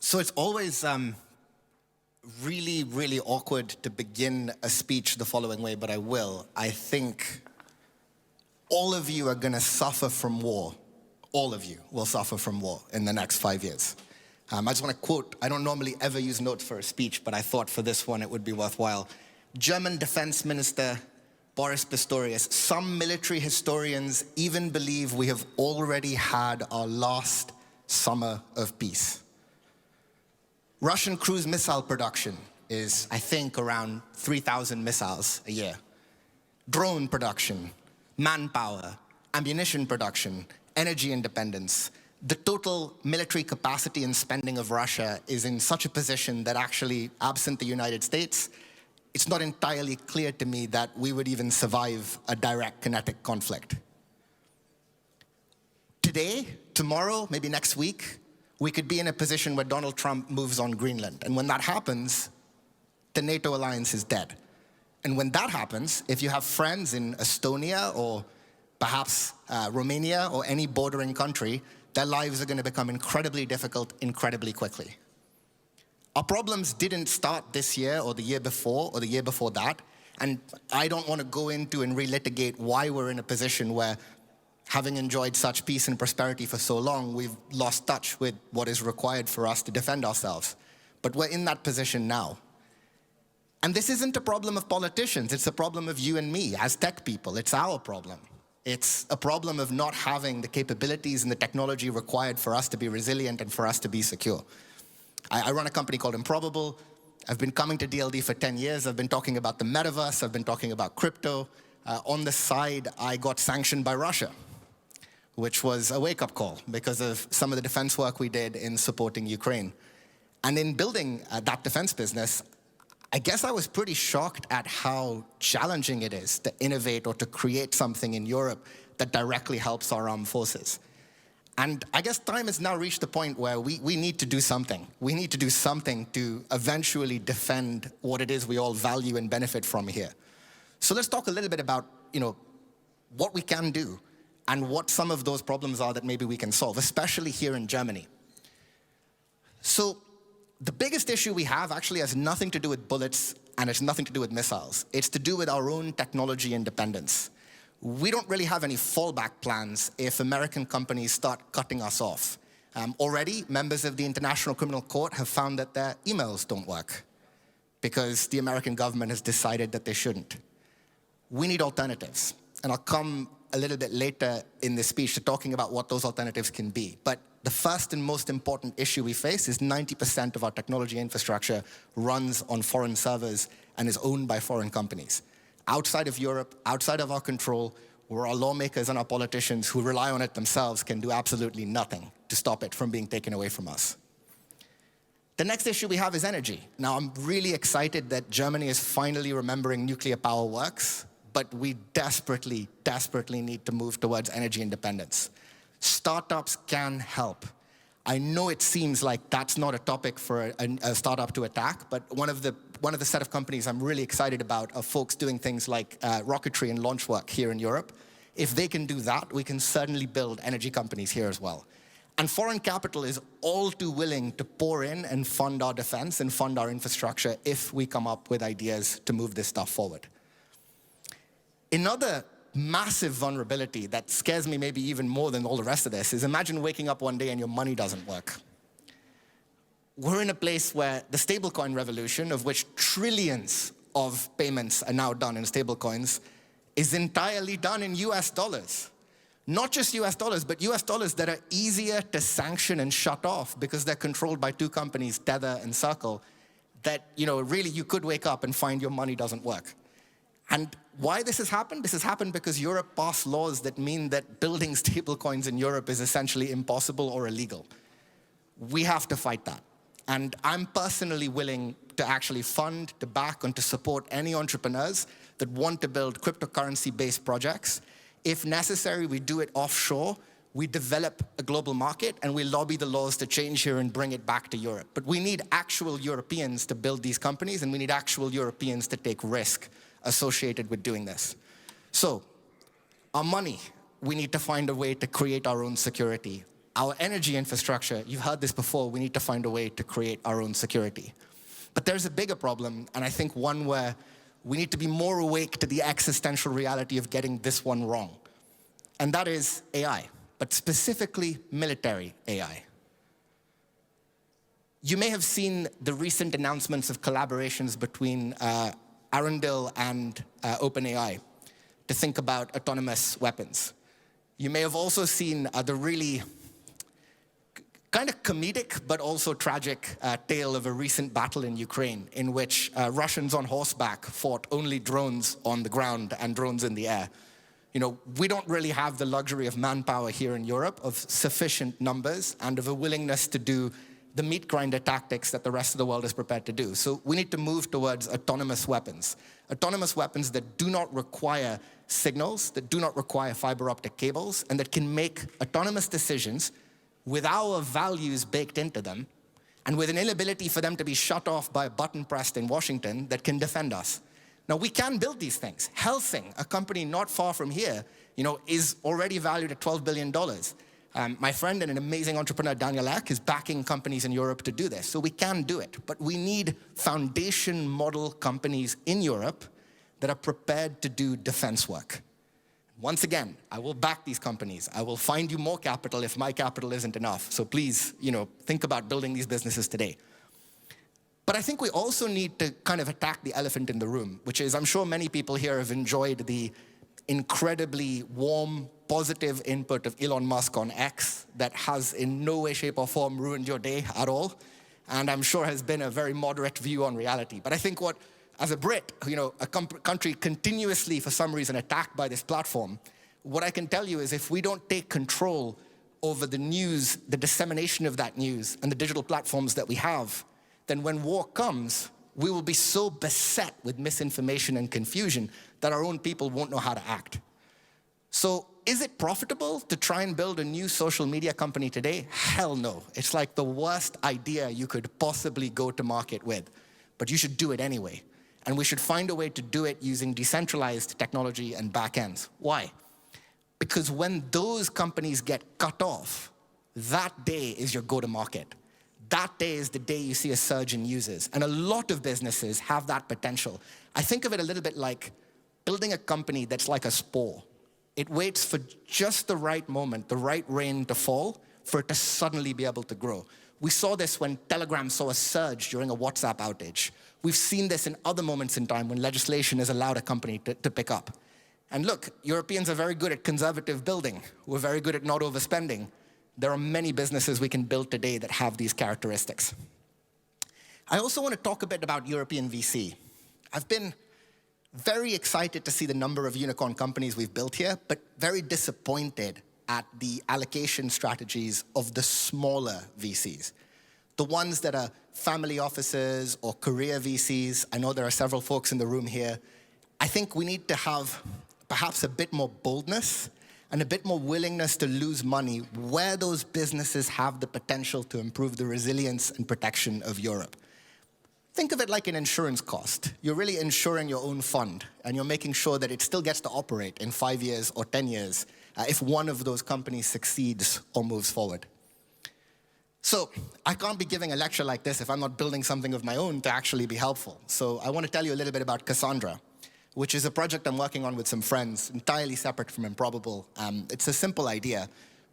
So it's always really, really awkward to begin a speech the following way, but I will. I think all of you are going to suffer from war. All of you will suffer from war in the next 5 years. I just want to quote, I don't normally ever use notes for a speech, but I thought for this one it would be worthwhile. German Defense Minister Boris Pistorius, some military historians even believe we have already had our last summer of peace. Russian cruise missile production is, I think, around 3,000 missiles a year. Drone production, manpower, ammunition production, energy independence. The total military capacity and spending of Russia is in such a position that actually, absent the United States, it's not entirely clear to me that we would even survive a direct kinetic conflict. Today, tomorrow, maybe next week, we could be in a position where Donald Trump moves on Greenland. And when that happens, the NATO alliance is dead. And when that happens, if you have friends in Estonia or perhaps Romania or any bordering country, their lives are going to become incredibly difficult incredibly quickly. Our problems didn't start this year or the year before or the year before that. And I don't want to go into and relitigate why we're in a position where, having enjoyed such peace and prosperity for so long, we've lost touch with what is required for us to defend ourselves. But we're in that position now. And this isn't a problem of politicians. It's a problem of you and me as tech people. It's our problem. It's a problem of not having the capabilities and the technology required for us to be resilient and for us to be secure. I run a company called Improbable. I've been coming to DLD for 10 years. I've been talking about the metaverse. I've been talking about crypto. On the side, I got sanctioned by Russia, which was a wake-up call because of some of the defense work we did in supporting Ukraine. And in building that defense business, I guess I was pretty shocked at how challenging it is to innovate or to create something in Europe that directly helps our armed forces. And I guess time has now reached the point where we need to do something. We need to do something to eventually defend what it is we all value and benefit from here. So let's talk a little bit about, what we can do and what some of those problems are that maybe we can solve, especially here in Germany. So the biggest issue we have actually has nothing to do with bullets and it's nothing to do with missiles. It's to do with our own technology independence. We don't really have any fallback plans if American companies start cutting us off. Already, members of the International Criminal Court have found that their emails don't work because the American government has decided that they shouldn't. We need alternatives. And I'll come a little bit later in this speech to talking about what those alternatives can be. But the first and most important issue we face is 90% of our technology infrastructure runs on foreign servers and is owned by foreign companies. Outside of Europe, outside of our control, where our lawmakers and our politicians who rely on it themselves can do absolutely nothing to stop it from being taken away from us. The next issue we have is energy. Now, I'm really excited that Germany is finally remembering nuclear power works, but we desperately, desperately need to move towards energy independence. Startups can help. I know it seems like that's not a topic for a startup to attack, but one of the set of companies I'm really excited about are folks doing things like rocketry and launch work here in Europe. If they can do that, we can certainly build energy companies here as well. And foreign capital is all too willing to pour in and fund our defense and fund our infrastructure if we come up with ideas to move this stuff forward. Another massive vulnerability that scares me maybe even more than all the rest of this is imagine waking up one day and your money doesn't work. We're in a place where the stablecoin revolution, of which trillions of payments are now done in stablecoins, is entirely done in US dollars. Not just US dollars, but US dollars that are easier to sanction and shut off because they're controlled by two companies, Tether and Circle, that really you could wake up and find your money doesn't work. And why this has happened? This has happened because Europe passed laws that mean that building stablecoins in Europe is essentially impossible or illegal. We have to fight that. And I'm personally willing to actually fund, to back, and to support any entrepreneurs that want to build cryptocurrency-based projects. If necessary, we do it offshore, we develop a global market, and we lobby the laws to change here and bring it back to Europe. But we need actual Europeans to build these companies, and we need actual Europeans to take risk associated with doing this. So, our money, we need to find a way to create our own security. our energy infrastructure, you've heard this before, we need to find a way to create our own security. But there's a bigger problem, and I think one where we need to be more awake to the existential reality of getting this one wrong. And that is AI, but specifically military AI. You may have seen the recent announcements of collaborations between Arundel and OpenAI to think about autonomous weapons. You may have also seen the really kind of comedic but also tragic tale of a recent battle in Ukraine in which Russians on horseback fought only drones on the ground and drones in the air. You know, we don't really have the luxury of manpower here in Europe of sufficient numbers and of a willingness to do the meat grinder tactics that the rest of the world is prepared to do. So we need to move towards autonomous weapons that do not require signals, that do not require fiber optic cables, and that can make autonomous decisions with our values baked into them, and with an inability for them to be shut off by a button pressed in Washington that can defend us. Now, we can build these things. Helsing, a company not far from here, is already valued at $12 billion. My friend and an amazing entrepreneur, Daniel Ek, is backing companies in Europe to do this. So we can do it. But we need foundation model companies in Europe that are prepared to do defense work. Once again, I will back these companies. I will find you more capital if my capital isn't enough. So please, think about building these businesses today. But I think we also need to kind of attack the elephant in the room, which is I'm sure many people here have enjoyed the incredibly warm, positive input of Elon Musk on X that has in no way, shape, or form ruined your day at all. And I'm sure has been a very moderate view on reality. But I think as a Brit, a country continuously, for some reason, attacked by this platform, what I can tell you is if we don't take control over the news, the dissemination of that news, and the digital platforms that we have, then when war comes, we will be so beset with misinformation and confusion that our own people won't know how to act. So is it profitable to try and build a new social media company today? Hell no. It's like the worst idea you could possibly go to market with. But you should do it anyway. And we should find a way to do it using decentralized technology and backends. Why? Because when those companies get cut off, that day is your go-to-market. That day is the day you see a surge in users. And a lot of businesses have that potential. I think of it a little bit like building a company that's like a spore. It waits for just the right moment, the right rain to fall, for it to suddenly be able to grow. We saw this when Telegram saw a surge during a WhatsApp outage. We've seen this in other moments in time when legislation has allowed a company to pick up. And look, Europeans are very good at conservative building. We're very good at not overspending. There are many businesses we can build today that have these characteristics. I also want to talk a bit about European VC. I've been very excited to see the number of unicorn companies we've built here, but very disappointed at the allocation strategies of the smaller VCs. The ones that are family offices or career VCs. I know there are several folks in the room here. I think we need to have perhaps a bit more boldness and a bit more willingness to lose money where those businesses have the potential to improve the resilience and protection of Europe. Think of it like an insurance cost. You're really insuring your own fund, and you're making sure that it still gets to operate in 5 years or 10 years if one of those companies succeeds or moves forward. So I can't be giving a lecture like this if I'm not building something of my own to actually be helpful. So I want to tell you a little bit about Cassandra, which is a project I'm working on with some friends, entirely separate from Improbable. It's a simple idea.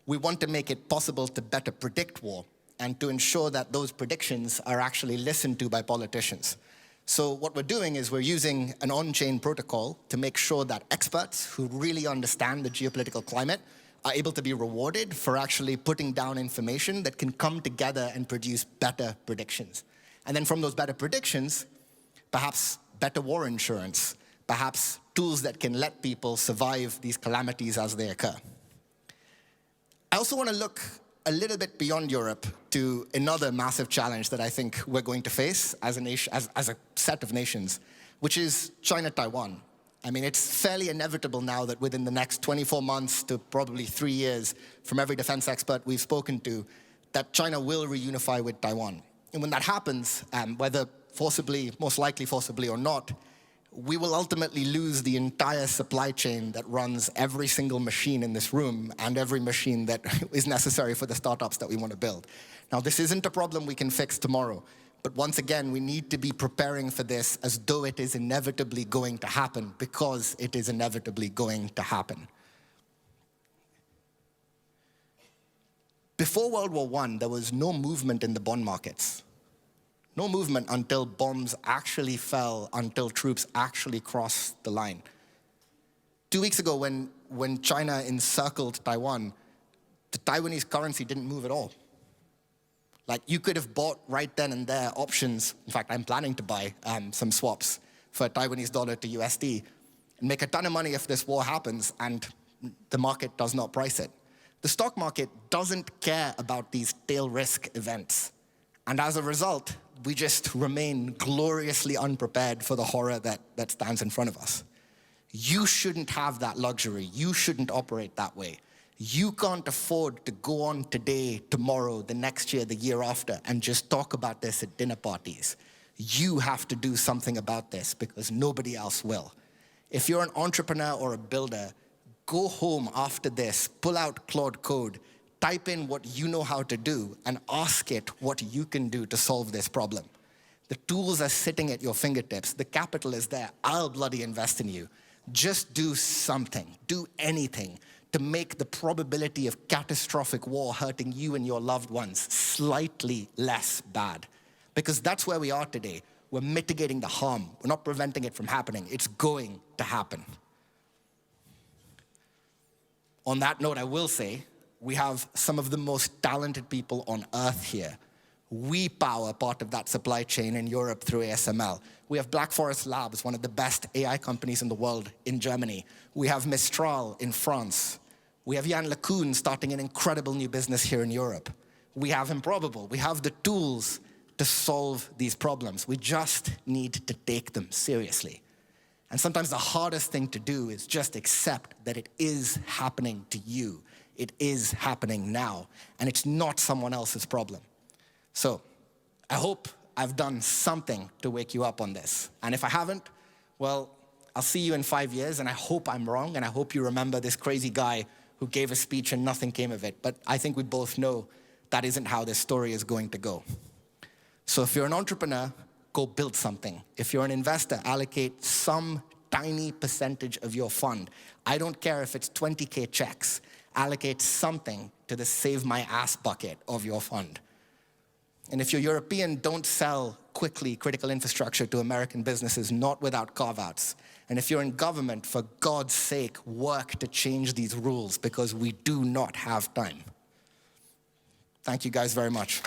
We want to make it possible to better predict war and to ensure that those predictions are actually listened to by politicians. So what we're doing is we're using an on-chain protocol to make sure that experts who really understand the geopolitical climate are able to be rewarded for actually putting down information that can come together and produce better predictions. And then from those better predictions, perhaps better war insurance, perhaps tools that can let people survive these calamities as they occur. I also want to look a little bit beyond Europe to another massive challenge that I think we're going to face as a nation, as a set of nations, which is China-Taiwan. I mean, it's fairly inevitable now that within the next 24 months to probably 3 years, from every defense expert we've spoken to, that China will reunify with Taiwan. And when that happens, whether forcibly, most likely forcibly or not, we will ultimately lose the entire supply chain that runs every single machine in this room and every machine that is necessary for the startups that we want to build. Now, this isn't a problem we can fix tomorrow, but once again, we need to be preparing for this as though it is inevitably going to happen, because it is inevitably going to happen. Before World War I, there was no movement in the bond markets. No movement until bombs actually fell, until troops actually crossed the line. 2 weeks ago, when China encircled Taiwan, the Taiwanese currency didn't move at all. Like, you could have bought right then and there options. In fact, I'm planning to buy some swaps for Taiwanese dollar to USD and make a ton of money if this war happens and the market does not price it. The stock market doesn't care about these tail risk events. And as a result, we just remain gloriously unprepared for the horror that stands in front of us. You shouldn't have that luxury. You shouldn't operate that way. You can't afford to go on today, tomorrow, the next year, the year after, and just talk about this at dinner parties. You have to do something about this because nobody else will. If you're an entrepreneur or a builder, go home after this, pull out Claude Code, type in what you know how to do, and ask it what you can do to solve this problem. The tools are sitting at your fingertips. The capital is there. I'll bloody invest in you. Just do something, do anything to make the probability of catastrophic war hurting you and your loved ones slightly less bad. Because that's where we are today. We're mitigating the harm. We're not preventing it from happening. It's going to happen. On that note, I will say, we have some of the most talented people on earth here. We power part of that supply chain in Europe through ASML. We have Black Forest Labs, one of the best AI companies in the world, in Germany. We have Mistral in France. We have Jan LeCun starting an incredible new business here in Europe. We have Improbable. We have the tools to solve these problems. We just need to take them seriously. And sometimes the hardest thing to do is just accept that it is happening to you. It is happening now, and it's not someone else's problem. So I hope I've done something to wake you up on this. And if I haven't, well, I'll see you in 5 years, and I hope I'm wrong, and I hope you remember this crazy guy who gave a speech and nothing came of it. But I think we both know that isn't how this story is going to go. So if you're an entrepreneur, go build something. If you're an investor, allocate some tiny percentage of your fund. I don't care if it's 20K checks. Allocate something to the save my ass bucket of your fund. And if you're European, don't sell quickly critical infrastructure to American businesses, not without carve-outs. And if you're in government, for God's sake, work to change these rules, because we do not have time. Thank you guys very much.